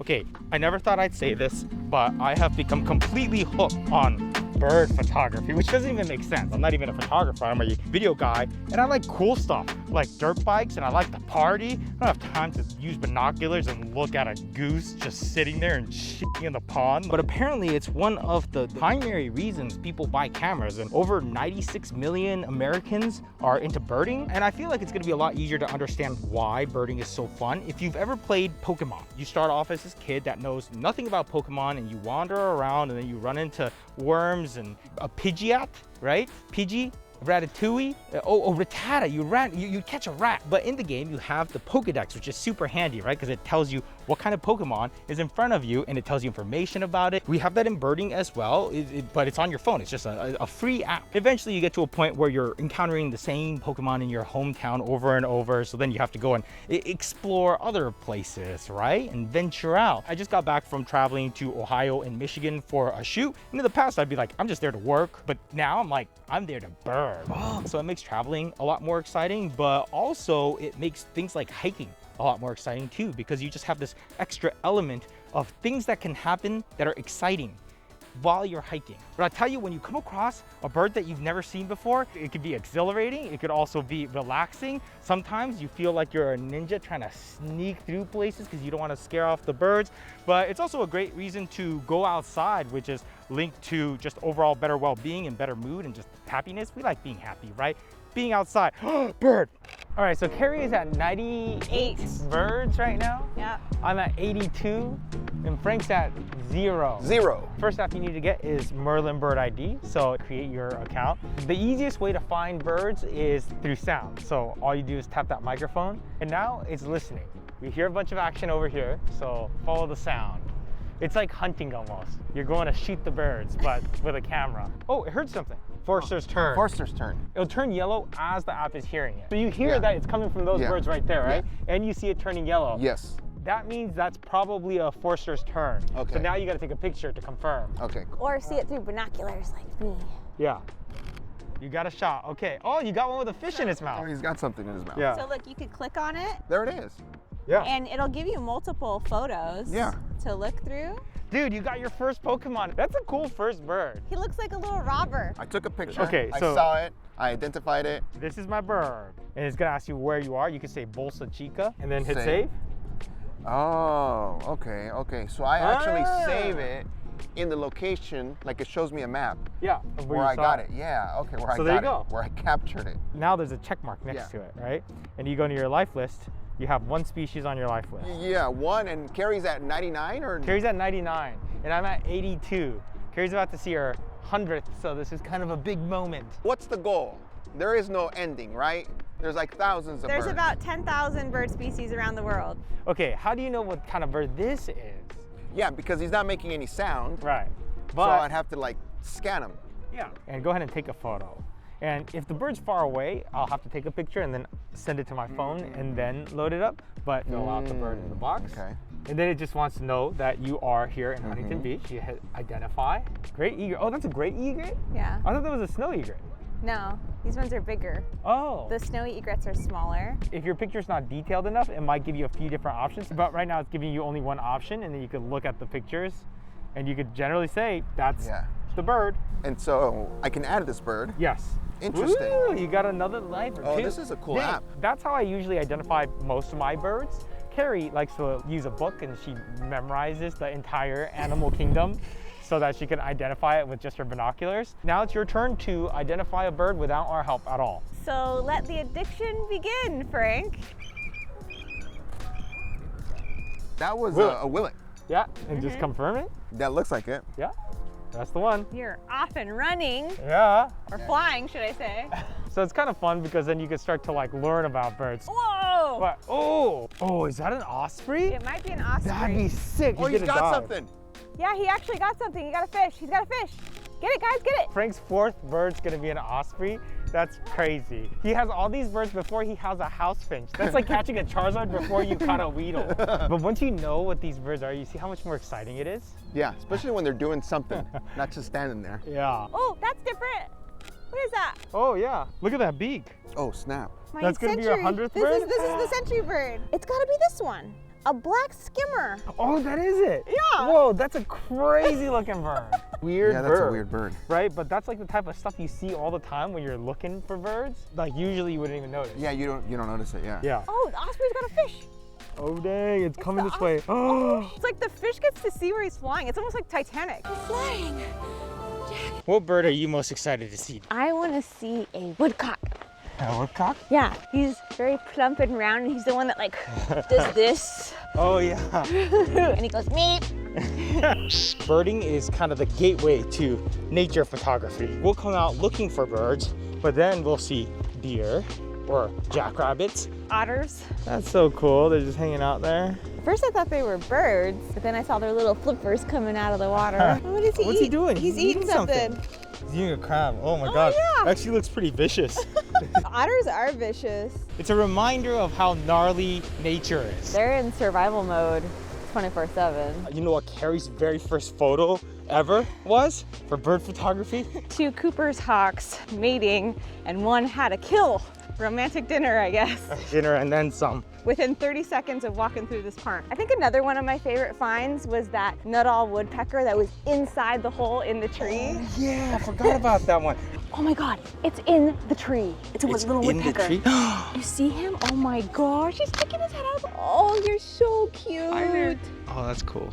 Okay, I never thought I'd say this, but I have become completely hooked on bird photography, which doesn't even make sense. I'm not even a photographer, I'm a video guy, and I like cool stuff, like dirt bikes, and I like to party. I don't have time to use binoculars and look at a goose just sitting there and shitting in the pond. But apparently it's one of the primary reasons people buy cameras, and over 96 million Americans are into birding. And I feel like it's gonna be a lot easier to understand why birding is so fun. If you've ever played Pokemon, you start off as this kid that knows nothing about Pokemon, and you wander around, and then you run into worms and a Pidgeot, right? Pidgey, Ratatouille, Rattata, you catch a rat. But in the game, you have the Pokedex, which is super handy, right? Because it tells you what kind of Pokemon is in front of you, and it tells you information about it. We have that in birding as well, but it's on your phone. It's just a free app. Eventually, you get to a point where you're encountering the same Pokemon in your hometown over and over, so then you have to go and explore other places, right? And venture out. I just got back from traveling to Ohio and Michigan for a shoot. And in the past, I'd be like, I'm just there to work, but now I'm like, I'm there to bird. So it makes traveling a lot more exciting, but also it makes things like hiking a lot more exciting too, because you just have this extra element of things that can happen that are exciting while you're hiking. But I tell you, when you come across a bird that you've never seen before, it could be exhilarating, it could also be relaxing. Sometimes you feel like you're a ninja trying to sneak through places because you don't want to scare off the birds. But it's also a great reason to go outside, which is linked to just overall better well-being and better mood and just happiness. We like being happy, right? Being outside. Bird. All right, so Carrie is at 98 birds right now. Yeah. I'm at 82, and Frank's at 0. 0. First app you need to get is Merlin Bird ID, so create your account. The easiest way to find birds is through sound. So all you do is tap that microphone, and now it's listening. We hear a bunch of action over here, so follow the sound. It's like hunting almost. You're going to shoot the birds, but with a camera. Oh, it heard something. Forster's turn. Forster's turn. It'll turn yellow as the app is hearing it. So you hear that it's coming from those birds right there, right? And you see it turning yellow. Yes. That means that's probably a Forster's turn. Okay. So now you got to take a picture to confirm. Okay. Or see it through binoculars like me. Yeah. You got a shot. Okay. Oh, you got one with a fish in its Oh, mouth. he's got something in his mouth. Yeah. So look, you could click on it There it is. Yeah. and it'll give you multiple photos to look through. Dude, you got your first Pokemon. That's a cool first bird. He looks like a little robber. I took a picture. Okay, I so- saw it. I identified it. This is my bird. And it's gonna ask you where you are. You can say Bolsa Chica and then hit save. Oh, okay, okay. So I actually save it in the location, like it shows me a map Yeah. of where you I saw got it. Yeah, okay, where I So got there you it. go. Where I captured it. Now there's a check mark next to it, right? And you go to your life list. You have one species on your life list. Yeah, one, and Carrie's at 99 or? Carrie's at 99, and I'm at 82. Carrie's about to see her 100th, so this is kind of a big moment. What's the goal? There is no ending, right? There's like thousands of There's birds. about 10,000 bird species around the world. Okay, how do you know what kind of bird this is? Yeah, because he's not making any sound. Right. So But I'd have to like scan him. yeah, and go ahead and take a photo. And if the bird's far away, I'll have to take a picture and then send it to my phone and then load it up. But fill out the bird in the box. Okay. And then it just wants to know that you are here in Huntington Beach. You hit identify. Great egret. Oh, that's a great egret? Yeah. I thought that was a snow egret. No, these ones are bigger. Oh. The snowy egrets are smaller. If your picture's not detailed enough, it might give you a few different options. But right now it's giving you only one option, and then you could look at the pictures and you could generally say that's the bird. And so I can add this bird. Yes. Interesting. Woo, you got another lifer Oh, too. this is a cool Yeah, app. That's how I usually identify most of my birds. Carrie likes to use a book and she memorizes the entire animal kingdom so that she can identify it with just her binoculars. Now it's your turn to identify a bird without our help at all. So let the addiction begin, Frank. That was Willet. a willet. Yeah, and just confirm it. That looks like it. Yeah, that's the one. You're off and running, Yeah. or flying, should I say. So it's kind of fun because then you can start to like learn about birds. Whoa! But, oh, is that an osprey? It might be an osprey. That'd be sick. Oh, You he's get a got dog. something. Yeah, he actually got something. He got a fish. He's got a fish. Get it, guys, get it. Frank's fourth bird's gonna be an osprey. That's crazy. He has all these birds before he has a house finch. That's like catching a Charizard before you caught a Weedle. But once you know what these birds are, you see how much more exciting it is? Yeah, especially when they're doing something, not just standing there. Yeah. Oh, that's different. What is that? Oh yeah, look at that beak. Oh, snap. My That's gonna be your century. 100th This bird? is the century bird. It's gotta be this one. a black skimmer. Oh, that is it. Yeah. Whoa, that's a crazy looking bird. Weird Yeah, bird. that's a weird bird. Right, but that's like the type of stuff you see all the time when you're looking for birds. Like usually you wouldn't even notice. Yeah, you don't notice it. Yeah. Yeah. Oh, the osprey's got a fish. Oh dang, it's coming the this way. Oh, it's like the fish gets to see where he's flying. It's almost like Titanic. He's flying. What bird are you most excited to see? I want to see a woodcock. A woodcock? Yeah, he's very plump and round, and he's the one that like does this, Oh yeah. and he goes meep. Birding is kind of the gateway to nature photography. We'll come out looking for birds, but then we'll see deer or jackrabbits. Otters. That's so cool. They're just hanging out there. First I thought they were birds, but then I saw their little flippers coming out of the water. What is he What's he eat? doing? He's eating something. He's eating a crab. Oh my Oh, god. yeah. Actually looks pretty vicious. Otters are vicious. It's a reminder of how gnarly nature is. They're in survival mode 24/7. You know what Carrie's very first photo ever was for bird photography? 2 Cooper's hawks mating, and one had a kill. Romantic dinner, I guess. Dinner and then some. Within 30 seconds of walking through this park. I think another one of my favorite finds was that Nuttall woodpecker that was inside the hole in the tree. Oh, yeah, I forgot about that one. Oh my God, it's in the tree. It's a It's little in the woodpecker. tree? You see him? Oh my gosh, he's sticking his head out. Oh, you're so cute. Oh, that's cool.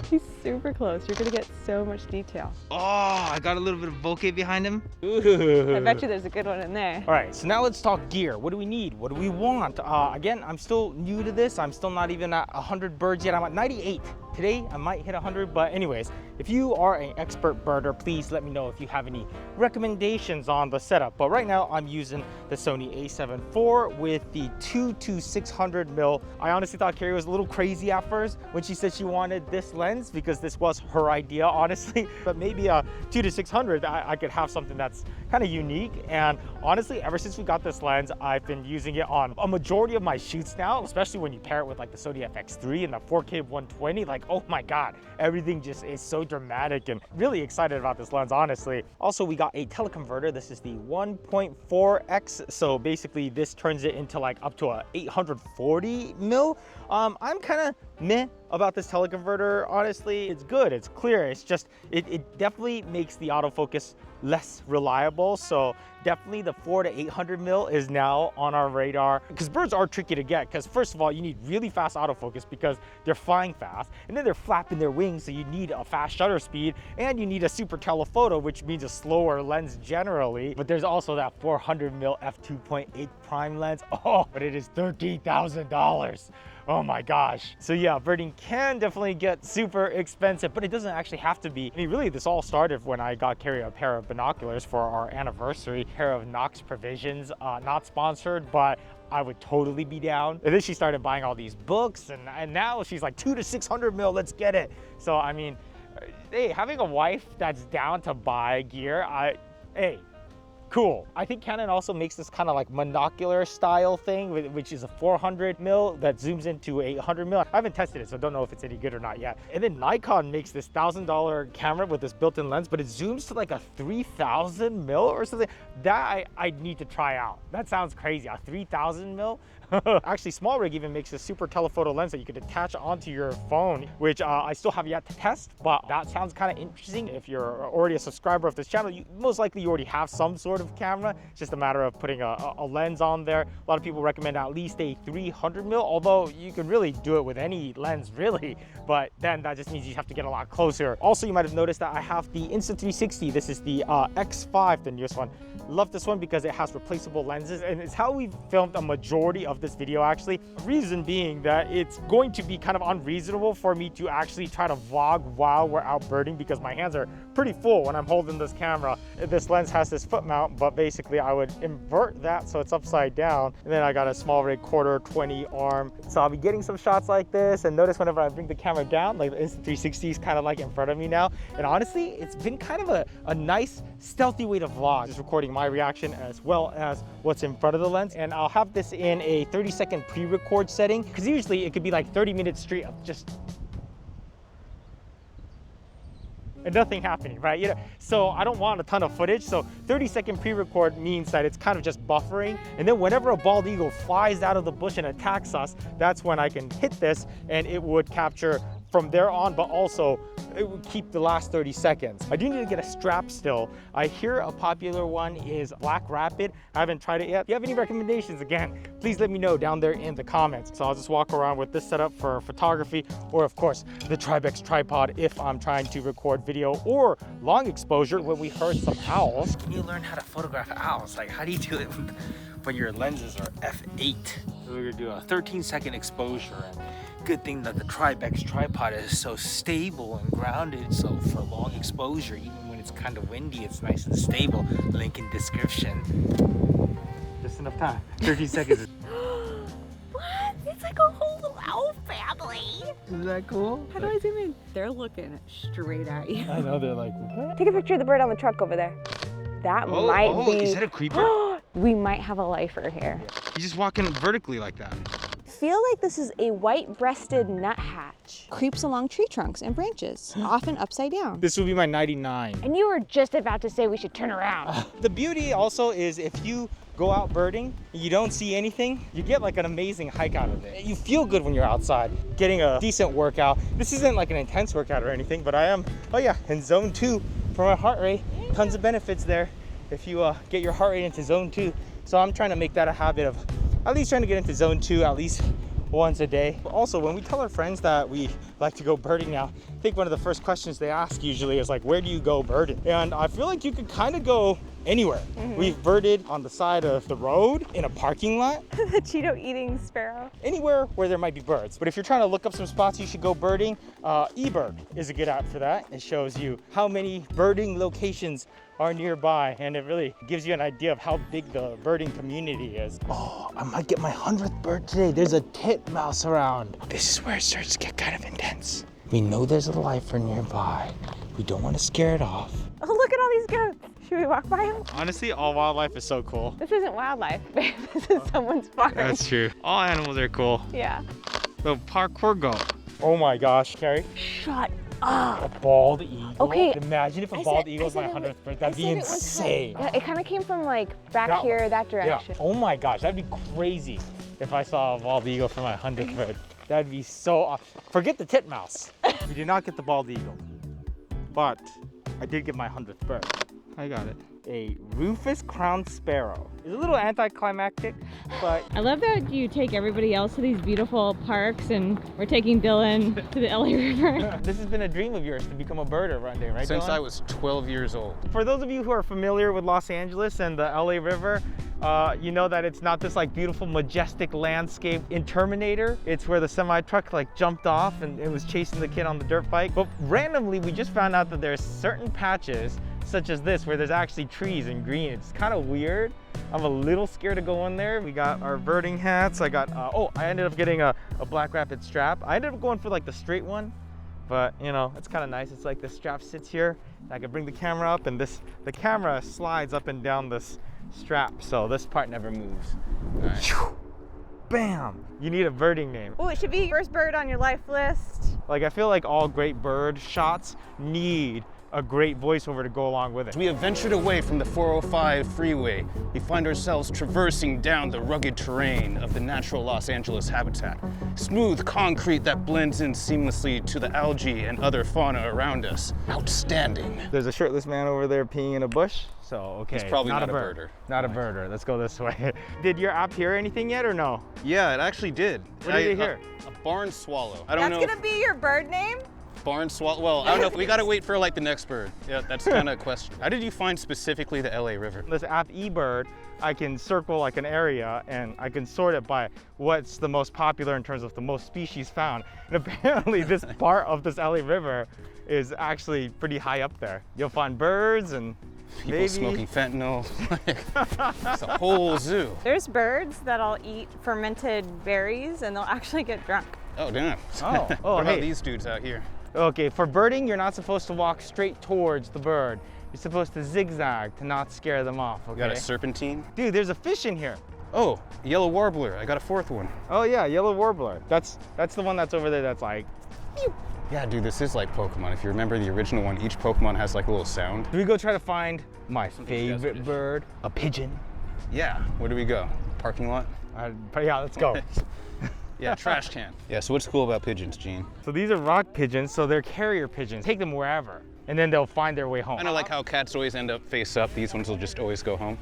He's super close. You're gonna get so much detail. Oh, I got a little bit of bokeh behind him. I bet you there's a good one in there. All right, so now let's talk gear. What do we need? What do we want? Again, I'm still new to this. I'm still not even at 100 birds yet. I'm at 98. Today, I might hit 100, but anyways, if you are an expert birder, please let me know if you have any recommendations on the setup. But right now, I'm using the Sony a7 IV with the 2-600mm. I honestly thought Carrie was a little crazy at first when she said she wanted this lens because this was her idea, honestly. But maybe a 2-600, I could have something that's kind of unique. And honestly, ever since we got this lens, I've been using it on a majority of my shoots now, especially when you pair it with like the Sony FX3 and the 4K 120. Like, oh my God, everything just is so dramatic, and really excited about this lens, honestly. Also, we got a teleconverter. This is the 1.4x. So basically this turns it into like up to a 840mm. I'm kind of meh about this teleconverter, honestly. It's good, it's clear. It's just, it definitely makes the autofocus less reliable. So definitely the 400 to 800mm is now on our radar, because birds are tricky to get. Because first of all, you need really fast autofocus because they're flying fast, and then they're flapping their wings, so you need a fast shutter speed, and you need a super telephoto, which means a slower lens generally. But there's also that 400mm f2.8 prime lens. Oh, but it is $13,000. Oh my gosh. So yeah, birding can definitely get super expensive, but it doesn't actually have to be. I mean, really, this all started when I got Carrie a pair of binoculars for our anniversary, pair of Knox Provisions, not sponsored, but I would totally be down. And then she started buying all these books, and now she's like 2-600mm, let's get it. So I mean, hey, having a wife that's down to buy gear, hey, cool. I think Canon also makes this kind of like monocular style thing, which is a 400mm that zooms into 800mm. I haven't tested it, so I don't know if it's any good or not yet. And then Nikon makes this $1,000 camera with this built-in lens, but it zooms to like a 3000mm or something. That I need to try out. That sounds crazy, a 3000mm? Actually, SmallRig even makes a super telephoto lens that you could attach onto your phone, which I still have yet to test, but that sounds kind of interesting. If you're already a subscriber of this channel, most likely you already have some sort of camera. It's just a matter of putting a lens on there. A lot of people recommend at least a 300mm, although you can really do it with any lens, really, but then that just means you have to get a lot closer. Also, you might have noticed that I have the Insta360. This is the X5, the newest one. Love this one because it has replaceable lenses, and it's how we filmed a majority of this video, actually. Reason being that it's going to be kind of unreasonable for me to actually try to vlog while we're out birding because my hands are pretty full when I'm holding this camera. This lens has this foot mount, but basically I would invert that so it's upside down, and then I got a SmallRig quarter 20 arm. So I'll be getting some shots like this, and notice whenever I bring the camera down, like the Insta360 is kind of like in front of me now. And honestly, it's been kind of a nice stealthy way to vlog, just recording my reaction as well as what's in front of the lens. And I'll have this in a 30-second pre-record setting, because usually it could be like 30 minutes straight of just and nothing happening, right? You know, so I don't want a ton of footage. So 30-second pre-record means that it's kind of just buffering. And then whenever a bald eagle flies out of the bush and attacks us, that's when I can hit this and it would capture from there on, but also it would keep the last 30 seconds. I do need to get a strap still. I hear a popular one is Black Rapid. I haven't tried it yet. If you have any recommendations, again, please let me know down there in the comments. So I'll just walk around with this setup for photography, or of course, the Tribex tripod if I'm trying to record video or long exposure when we heard some owls. Can you learn how to photograph owls? Like, how do you do it when your lenses are f8? So we're gonna do a 13-second exposure. And good thing that the Tribex tripod is so stable and grounded, so for long exposure, even when it's kind of windy, it's nice and stable. Link in description. Just enough time. 30 seconds. What? It's like a whole little owl family. Is that cool? How do I zoom in? They're looking straight at you. I know, they're like, what? Take a picture of the bird on the truck over there. That might be. Is that a creeper? We might have a lifer here. He's just walking vertically like that. Feel like this is a white-breasted nuthatch. Creeps along tree trunks and branches, often upside down. This will be my 99. And you were just about to say we should turn around. The beauty also is if you go out birding and you don't see anything, you get like an amazing hike out of it. You feel good when you're outside, getting a decent workout. This isn't like an intense workout or anything, but I am, in zone 2 for my heart rate. Tons of benefits there if you get your heart rate into zone 2. So I'm trying to make that a habit of at least trying to get into zone 2 at least once a day. But also, when we tell our friends that we like to go birding now, I think one of the first questions they ask usually is like, where do you go birding? And I feel like you could kind of go anywhere. We've birded on the side of the road, in a parking lot. The Cheeto eating sparrow. Anywhere where there might be birds. But if you're trying to look up some spots you should go birding, eBird is a good app for that. It shows you how many birding locations are nearby, and it really gives you an idea of how big the birding community is. Oh, I might get my 100th bird today. There's a titmouse around. This is where it starts to get kind of intense. We know there's a lifer nearby. We don't want to scare it off. Oh, look at all these goats. Should we walk by them? Honestly, all wildlife is so cool. This isn't wildlife, babe. This is someone's farm. That's true. All animals are cool. Yeah. The parkour goat. Oh my gosh, Carrie. Shut up. A bald eagle. Okay. Imagine if a bald eagle was my 100th bird. That'd be insane. Yeah, it kind of came from like back here, that direction. Yeah. Oh my gosh, that'd be crazy if I saw a bald eagle for my 100th bird. That'd be so awesome. Forget the titmouse. We did not get the bald eagle, but I did get my 100th bird. I got it. A Rufous Crowned Sparrow. It's a little anticlimactic, but I love that you take everybody else to these beautiful parks, and we're taking Dylan to the LA River. this has been a dream of yours to become a birder one day, right, Since Dylan? I was 12 years old. For those of you who are familiar with Los Angeles and the LA River, you know that it's not this like beautiful, majestic landscape in Terminator. It's where the semi-truck like jumped off and it was chasing the kid on the dirt bike. But randomly, we just found out that there's certain patches such as this where there's actually trees and green. It's kind of weird. I'm a little scared to go in there. We got our birding hats. I got, I ended up getting a Black Rapid strap. I ended up going for like the straight one, but you know, it's kind of nice. It's like the strap sits here. I can bring the camera up, and the camera slides up and down this strap, so this part never moves. Nice. Bam! You need a birding name. Oh, it should be your first bird on your life list. Like, I feel like all great bird shots need a great voiceover to go along with it. We have ventured away from the 405 freeway. We find ourselves traversing down the rugged terrain of the natural Los Angeles habitat. Smooth concrete that blends in seamlessly to the algae and other fauna around us. Outstanding. There's a shirtless man over there peeing in a bush. So, okay. He's probably not a bird. birder. Not a birder. Let's go this way. Did your app hear anything yet or no? Yeah, it actually did. What did it hear? A barn swallow. I don't know. That's gonna be your bird name? Barn swallow. Well, I don't know if we gotta wait for like the next bird. Yeah, that's kind of a question. How did you find specifically the LA River? This app eBird, I can circle like an area and I can sort it by what's the most popular in terms of the most species found. And apparently this part of this LA River is actually pretty high up there. You'll find birds and People maybe smoking fentanyl. It's a whole zoo. There's birds that'll eat fermented berries and they'll actually get drunk. Oh, damn. Oh, What about hey. these dudes out here? Okay, for birding, you're not supposed to walk straight towards the bird. You're supposed to zigzag to not scare them off, okay? You got a serpentine? Dude, there's a fish in here. Oh, yellow warbler. I got a fourth one. Oh yeah, yellow warbler. That's the one that's over there that's like Yeah, dude, this is like Pokemon. If you remember the original one, each Pokemon has like a little sound. Do we go try to find my favorite desperate. bird, a pigeon? Yeah, where do we go? Parking lot? But yeah, let's go. Yeah, trash can. Yeah, so what's cool about pigeons, Gene? So these are rock pigeons, so they're carrier pigeons. Take them wherever, and then they'll find their way home. Kind of like how cats always end up face up. These ones will just always go home.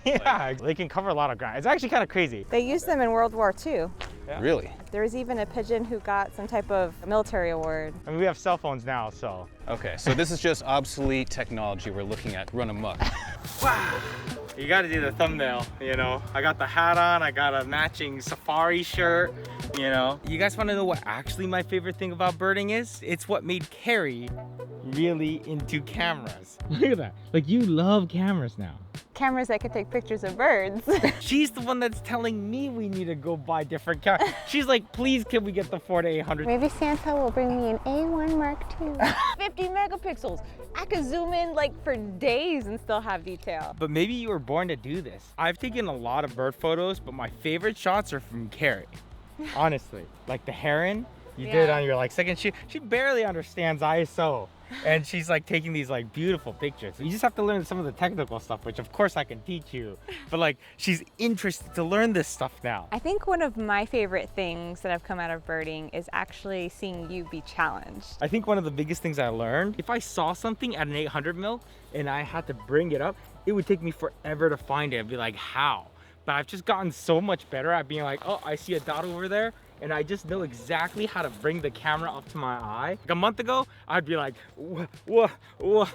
Yeah, they can cover a lot of ground. It's actually kind of crazy. They used them in World War II. Yeah. Really? There was even a pigeon who got some type of military award. I mean, we have cell phones now, so. Okay, so this is just obsolete technology we're looking at run amok. You gotta do the thumbnail, you know? I got the hat on, I got a matching safari shirt, you know? You guys wanna know what actually my favorite thing about birding is? It's what made Carrie really into cameras. Look at that. Like, you love cameras now. Cameras that could take pictures of birds. She's the one that's telling me we need to go buy different cameras. She's like, please, can we get the 4-800? Maybe Santa will bring me an A1 Mark II. 50 megapixels. I could zoom in like for days and still have detail. But maybe you were born to do this. I've taken a lot of bird photos, but my favorite shots are from Carrie. Honestly, like the heron you did on your like second shoot. She barely understands ISO. And she's like taking these like beautiful pictures. You just have to learn some of the technical stuff, which of course I can teach you. But like, she's interested to learn this stuff now. I think one of my favorite things that have come out of birding is actually seeing you be challenged. I think one of the biggest things I learned, if I saw something at an 800 mil and I had to bring it up, it would take me forever to find it. I'd be like, how? But I've just gotten so much better at being like, oh, I see a dot over there. And I just know exactly how to bring the camera up to my eye. Like a month ago, I'd be like, whoa.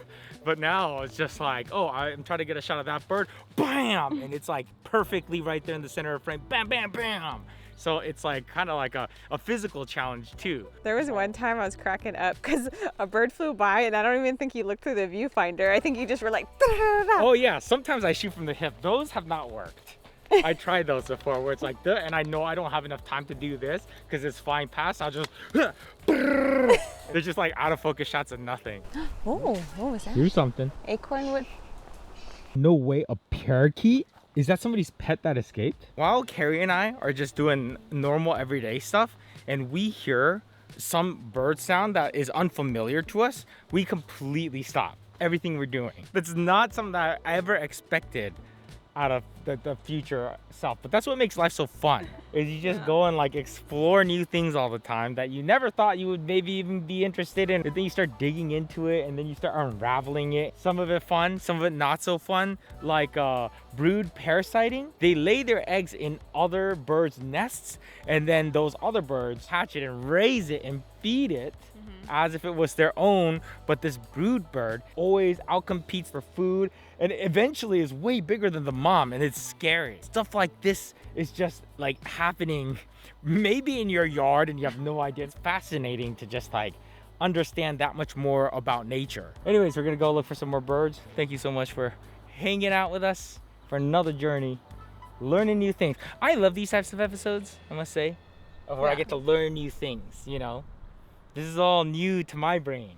But now it's just like, oh, I'm trying to get a shot of that bird, bam! And it's like perfectly right there in the center of the frame, bam, bam, bam. So it's like kind of like a physical challenge too. There was one time I was cracking up because a bird flew by and I don't even think you looked through the viewfinder. I think you just were like, da-da-da-da. Oh yeah, sometimes I shoot from the hip. Those have not worked. I tried those before where it's like, and I know I don't have enough time to do this because it's flying past. I'll just, they're just like out of focus shots of nothing. Oh, what was that? Do something. Acorn wood. No way, a parakeet? Is that somebody's pet that escaped? While Carrie and I are just doing normal everyday stuff and we hear some bird sound that is unfamiliar to us, we completely stop everything we're doing. That's not something that I ever expected out of the future self, but that's what makes life so fun, is you just go and like explore new things all the time that you never thought you would maybe even be interested in, and then you start digging into it and then you start unraveling it. Some of it fun, some of it not so fun, like brood parasiting. They lay their eggs in other birds' nests and then those other birds hatch it and raise it and feed it as if it was their own, but this brood bird always outcompetes for food and eventually is way bigger than the mom, and it's scary. Stuff like this is just like happening maybe in your yard and you have no idea. It's fascinating to just like understand that much more about nature. Anyways, we're gonna go look for some more birds. Thank you so much for hanging out with us for another journey, learning new things. I love these types of episodes, I must say, of where I get to learn new things, you know? This is all new to my brain.